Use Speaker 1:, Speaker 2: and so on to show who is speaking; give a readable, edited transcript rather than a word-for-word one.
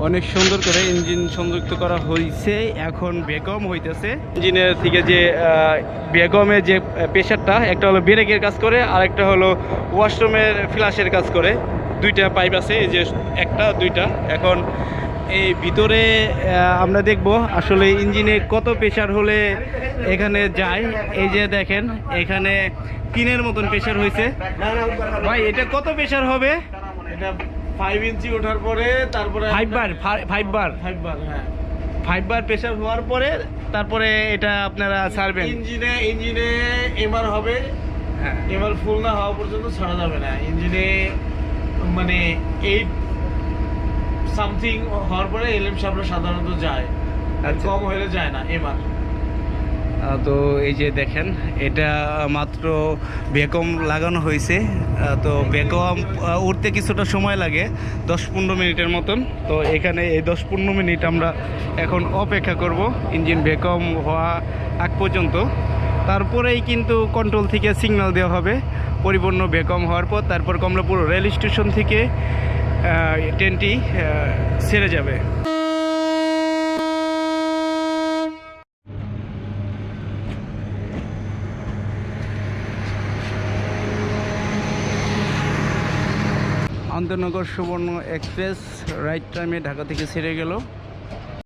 Speaker 1: অনেক সুন্দর করে ইঞ্জিন সংযুক্ত করা হয়েছে, এখন বেকম হইতেছে। ইঞ্জিনের থেকে যে বেকমের যে প্রেশারটা, একটা হলো ব্রেকের কাজ করে আর একটা হলো ওয়াশরুমের ফ্লাশের কাজ করে। দুইটা পাইপ আছে, এই যে একটা দুইটা। এখন এই ভিতরে আমরা দেখব আসলে ইঞ্জিনে কত প্রেশার হলে এখানে যায়। এই যে দেখেন এখানে 3-এর মতন প্রেশার হয়েছে। ভাই এটা কত প্রেশার হবে?
Speaker 2: এটা 5 ইঞ্চি ওঠার পরে তারপরে
Speaker 1: 5 বার 5 বার
Speaker 2: 5 বার, হ্যাঁ
Speaker 1: 5 বার প্রেশার হওয়ার পরে তারপরে এটা আপনারা ছাড়বেন।
Speaker 2: ইঞ্জিনে এমআর হবে।
Speaker 1: হ্যাঁ,
Speaker 2: এমআর ফুল না হওয়া পর্যন্ত ছাড়া যাবে না। ইঞ্জিনে মানে 8 সামথিং হওয়ার পরে এলএম সামনে সাধারণত যায়,
Speaker 1: আচ্ছা।
Speaker 2: কম হলে যায় না এমআর।
Speaker 1: তো এই যে দেখেন এটা মাত্র বেকম লাগানো হয়েছে। তো বেকম উঠতে কিছুটা সময় লাগে, 10-15 মিনিটের মতন। তো এখানে এই 10-15 মিনিট আমরা এখন অপেক্ষা করব ইঞ্জিন বেকম হওয়া আগ পর্যন্ত। তারপরেই কিন্তু কন্ট্রোল থেকে সিগন্যাল দেওয়া হবে পরিপূর্ণ বেকম হওয়ার পর। তারপর কমলাপুর রেল স্টেশন থেকে ট্রেনটি ছেড়ে যাবে। আন্তনগর সুবর্ণ এক্সপ্রেস রাইট টাইমে ঢাকা থেকে ছেড়ে গেল।